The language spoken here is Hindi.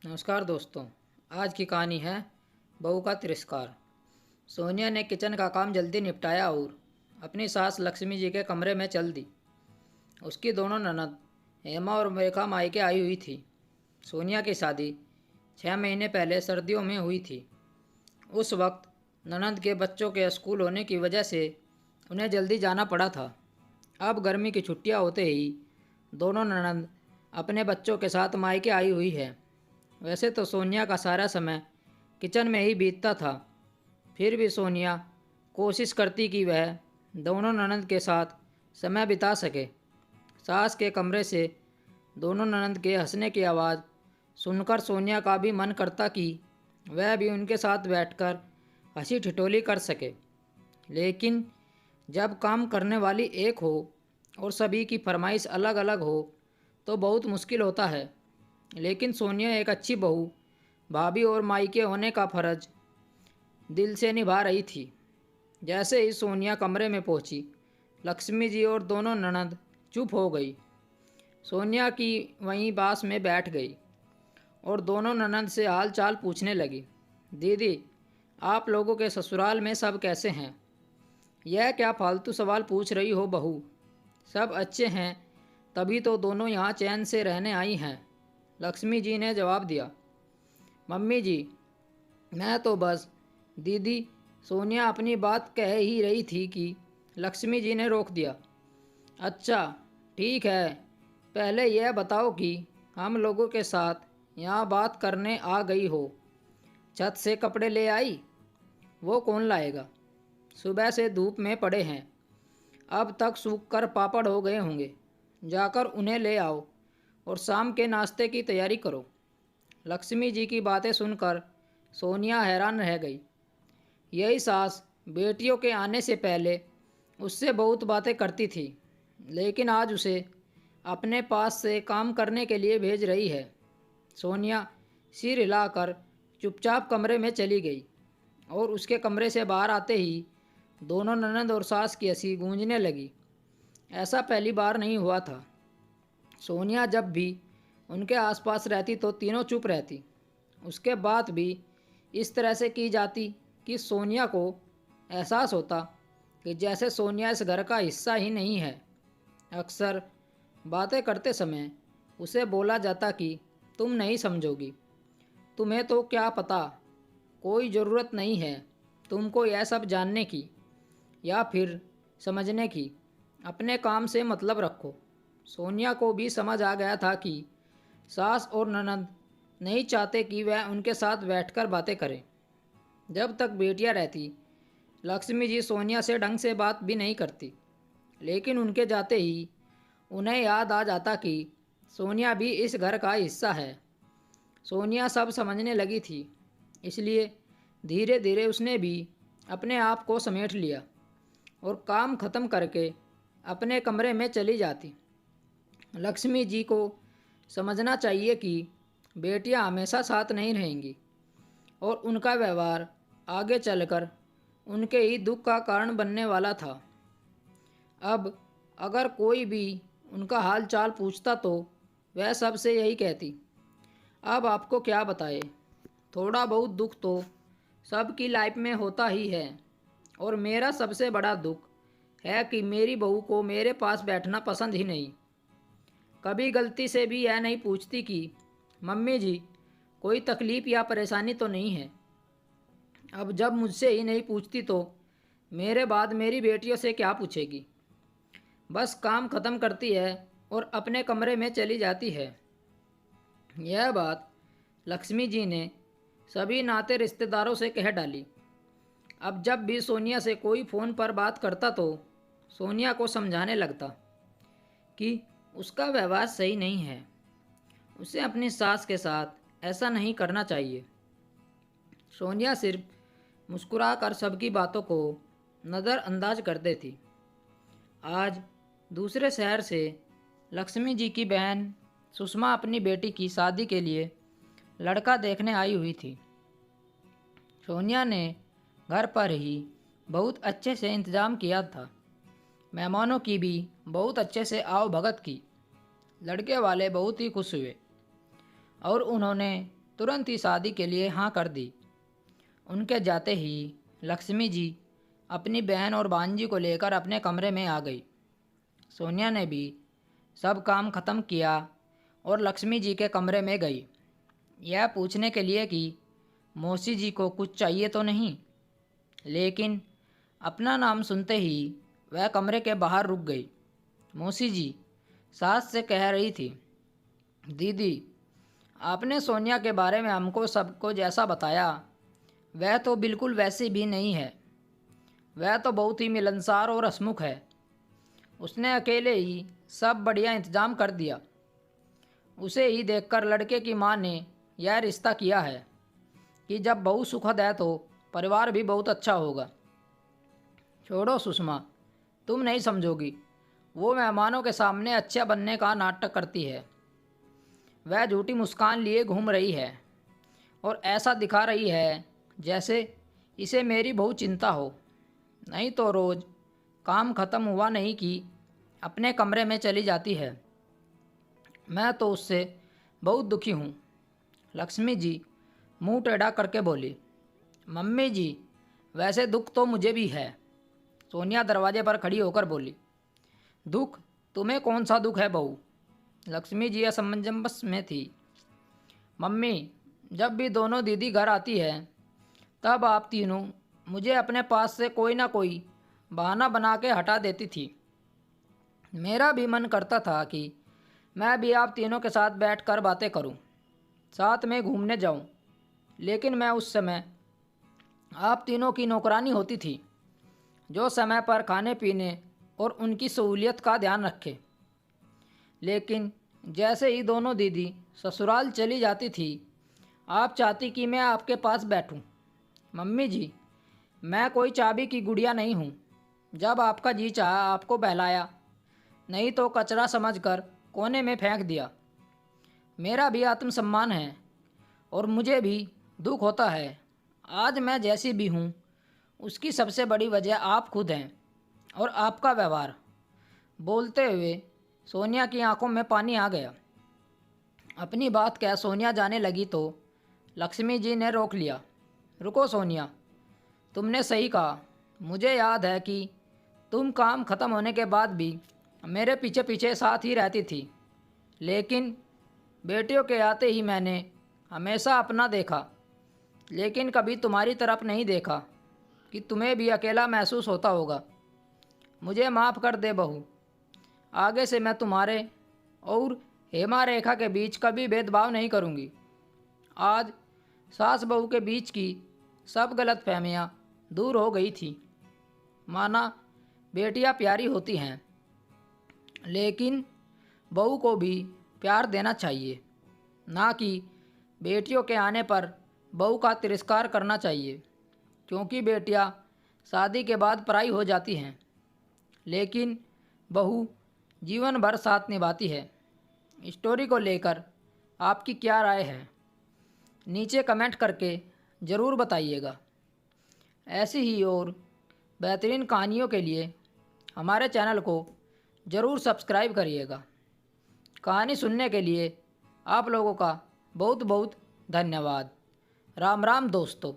नमस्कार दोस्तों। आज की कहानी है बहू का तिरस्कार। सोनिया ने किचन का काम जल्दी निपटाया और अपनी सास लक्ष्मी जी के कमरे में चल दी। उसकी दोनों ननद हेमा और रेखा मायके आई हुई थी। सोनिया की शादी 6 महीने पहले सर्दियों में हुई थी। उस वक्त ननद के बच्चों के स्कूल होने की वजह से उन्हें जल्दी जाना पड़ा था। अब गर्मी की छुट्टियां होते ही दोनों ननद अपने बच्चों के साथ मायके आई हुई है। वैसे तो सोनिया का सारा समय किचन में ही बीतता था, फिर भी सोनिया कोशिश करती कि वह दोनों ननद के साथ समय बिता सके। सास के कमरे से दोनों ननद के हंसने की आवाज़ सुनकर सोनिया का भी मन करता कि वह भी उनके साथ बैठकर हंसी ठिठोली कर सके। लेकिन जब काम करने वाली एक हो और सभी की फरमाइश अलग अलग हो तो बहुत मुश्किल होता है। लेकिन सोनिया एक अच्छी बहू, भाभी और मायके होने का फ़र्ज दिल से निभा रही थी। जैसे ही सोनिया कमरे में पहुंची, लक्ष्मी जी और दोनों ननद चुप हो गई। सोनिया की वहीं पास में बैठ गई और दोनों ननद से हाल चाल पूछने लगी। दीदी, आप लोगों के ससुराल में सब कैसे हैं? यह क्या फालतू सवाल पूछ रही हो बहू? सब अच्छे हैं, तभी तो दोनों यहाँ चैन से रहने आई हैं। लक्ष्मी जी ने जवाब दिया। मम्मी जी, मैं तो बस दीदी, सोनिया अपनी बात कह ही रही थी कि लक्ष्मी जी ने रोक दिया। अच्छा, ठीक है, पहले यह बताओ कि हम लोगों के साथ यहाँ बात करने आ गई हो, छत से कपड़े ले आई? वो कौन लाएगा? सुबह से धूप में पड़े हैं, अब तक सूख कर पापड़ हो गए होंगे। जाकर उन्हें ले आओ और शाम के नाश्ते की तैयारी करो। लक्ष्मी जी की बातें सुनकर सोनिया हैरान रह गई। यही सास बेटियों के आने से पहले उससे बहुत बातें करती थी, लेकिन आज उसे अपने पास से काम करने के लिए भेज रही है। सोनिया सिर हिलाकर चुपचाप कमरे में चली गई और उसके कमरे से बाहर आते ही दोनों ननद और सास की हंसी गूंजने लगी। ऐसा पहली बार नहीं हुआ था। सोनिया जब भी उनके आसपास रहती तो तीनों चुप रहती। उसके बाद भी इस तरह से की जाती कि सोनिया को एहसास होता कि जैसे सोनिया इस घर का हिस्सा ही नहीं है। अक्सर बातें करते समय उसे बोला जाता कि तुम नहीं समझोगी, तुम्हें तो क्या पता, कोई ज़रूरत नहीं है तुमको यह सब जानने की या फिर समझने की, अपने काम से मतलब रखो। सोनिया को भी समझ आ गया था कि सास और ननद नहीं चाहते कि वह उनके साथ बैठकर बातें करे। जब तक बेटियां रहती, लक्ष्मी जी सोनिया से ढंग से बात भी नहीं करती, लेकिन उनके जाते ही उन्हें याद आ जाता कि सोनिया भी इस घर का हिस्सा है। सोनिया सब समझने लगी थी, इसलिए धीरे धीरे उसने भी अपने आप को समेट लिया और काम खत्म करके अपने कमरे में चली जाती। लक्ष्मी जी को समझना चाहिए कि बेटियां हमेशा साथ नहीं रहेंगी और उनका व्यवहार आगे चलकर उनके ही दुख का कारण बनने वाला था। अब अगर कोई भी उनका हाल चाल पूछता तो वह सबसे यही कहती, अब आपको क्या बताए, थोड़ा बहुत दुख तो सबकी लाइफ में होता ही है और मेरा सबसे बड़ा दुख है कि मेरी बहू को मेरे पास बैठना पसंद ही नहीं। कभी गलती से भी यह नहीं पूछती कि मम्मी जी, कोई तकलीफ़ या परेशानी तो नहीं है। अब जब मुझसे ही नहीं पूछती तो मेरे बाद मेरी बेटियों से क्या पूछेगी। बस काम ख़त्म करती है और अपने कमरे में चली जाती है। यह बात लक्ष्मी जी ने सभी नाते रिश्तेदारों से कह डाली। अब जब भी सोनिया से कोई फ़ोन पर बात करता तो सोनिया को समझाने लगता कि उसका व्यवहार सही नहीं है, उसे अपनी सास के साथ ऐसा नहीं करना चाहिए। सोनिया सिर्फ मुस्कुरा कर सबकी बातों को नज़रअंदाज कर देती। आज दूसरे शहर से लक्ष्मी जी की बहन सुषमा अपनी बेटी की शादी के लिए लड़का देखने आई हुई थी। सोनिया ने घर पर ही बहुत अच्छे से इंतज़ाम किया था। मेहमानों की भी बहुत अच्छे से आओ भगत की। लड़के वाले बहुत ही खुश हुए और उन्होंने तुरंत ही शादी के लिए हाँ कर दी। उनके जाते ही लक्ष्मी जी अपनी बहन और भांजी को लेकर अपने कमरे में आ गई। सोनिया ने भी सब काम खत्म किया और लक्ष्मी जी के कमरे में गई, यह पूछने के लिए कि मौसी जी को कुछ चाहिए तो नहीं। लेकिन अपना नाम सुनते ही वह कमरे के बाहर रुक गई। मौसी जी सास से कह रही थी, दीदी आपने सोनिया के बारे में हमको सबको जैसा बताया वह तो बिल्कुल वैसी भी नहीं है। वह तो बहुत ही मिलनसार और हंसमुख है। उसने अकेले ही सब बढ़िया इंतजाम कर दिया। उसे ही देखकर लड़के की माँ ने यह रिश्ता किया है कि जब बहू सुखद है तो परिवार भी बहुत अच्छा होगा। छोड़ो सुषमा, तुम नहीं समझोगी। वो मेहमानों के सामने अच्छा बनने का नाटक करती है। वह झूठी मुस्कान लिए घूम रही है और ऐसा दिखा रही है जैसे इसे मेरी बहुत चिंता हो। नहीं तो रोज़ काम ख़त्म हुआ नहीं कि अपने कमरे में चली जाती है। मैं तो उससे बहुत दुखी हूँ। लक्ष्मी जी मुंह टेढ़ा करके बोली, मम्मी जी वैसे दुख तो मुझे भी है। सोनिया दरवाजे पर खड़ी होकर बोली, दुख? तुम्हें कौन सा दुख है बहू? लक्ष्मी जी असमंजस में थी। मम्मी, जब भी दोनों दीदी घर आती है तब आप तीनों मुझे अपने पास से कोई ना कोई बहाना बना के हटा देती थी। मेरा भी मन करता था कि मैं भी आप तीनों के साथ बैठकर बातें करूं, साथ में घूमने जाऊं, लेकिन मैं उस समय आप तीनों की नौकरानी होती थी जो समय पर खाने पीने और उनकी सहूलियत का ध्यान रखे। लेकिन जैसे ही दोनों दीदी ससुराल चली जाती थी आप चाहती कि मैं आपके पास बैठूं। मम्मी जी, मैं कोई चाबी की गुड़िया नहीं हूँ। जब आपका जी चाहा आपको बहलाया, नहीं तो कचरा समझकर कोने में फेंक दिया। मेरा भी आत्मसम्मान है और मुझे भी दुख होता है। आज मैं जैसी भी हूँ उसकी सबसे बड़ी वजह आप खुद हैं और आपका व्यवहार। बोलते हुए सोनिया की आंखों में पानी आ गया। अपनी बात कह सोनिया जाने लगी तो लक्ष्मी जी ने रोक लिया। रुको सोनिया, तुमने सही कहा। मुझे याद है कि तुम काम ख़त्म होने के बाद भी मेरे पीछे पीछे साथ ही रहती थी, लेकिन बेटियों के आते ही मैंने हमेशा अपना देखा, लेकिन कभी तुम्हारी तरफ नहीं देखा कि तुम्हें भी अकेला महसूस होता होगा। मुझे माफ़ कर दे बहू। आगे से मैं तुम्हारे और हेमा रेखा के बीच कभी भेदभाव नहीं करूँगी। आज सास बहू के बीच की सब गलतफहमियाँ दूर हो गई थी। माना बेटियाँ प्यारी होती हैं, लेकिन बहू को भी प्यार देना चाहिए, ना कि बेटियों के आने पर बहू का तिरस्कार करना चाहिए, क्योंकि बेटियाँ शादी के बाद पराई हो जाती हैं, लेकिन बहू जीवन भर साथ निभाती है। स्टोरी को लेकर आपकी क्या राय है? नीचे कमेंट करके ज़रूर बताइएगा। ऐसी ही और बेहतरीन कहानियों के लिए हमारे चैनल को ज़रूर सब्सक्राइब करिएगा। कहानी सुनने के लिए आप लोगों का बहुत बहुत धन्यवाद। राम राम दोस्तों।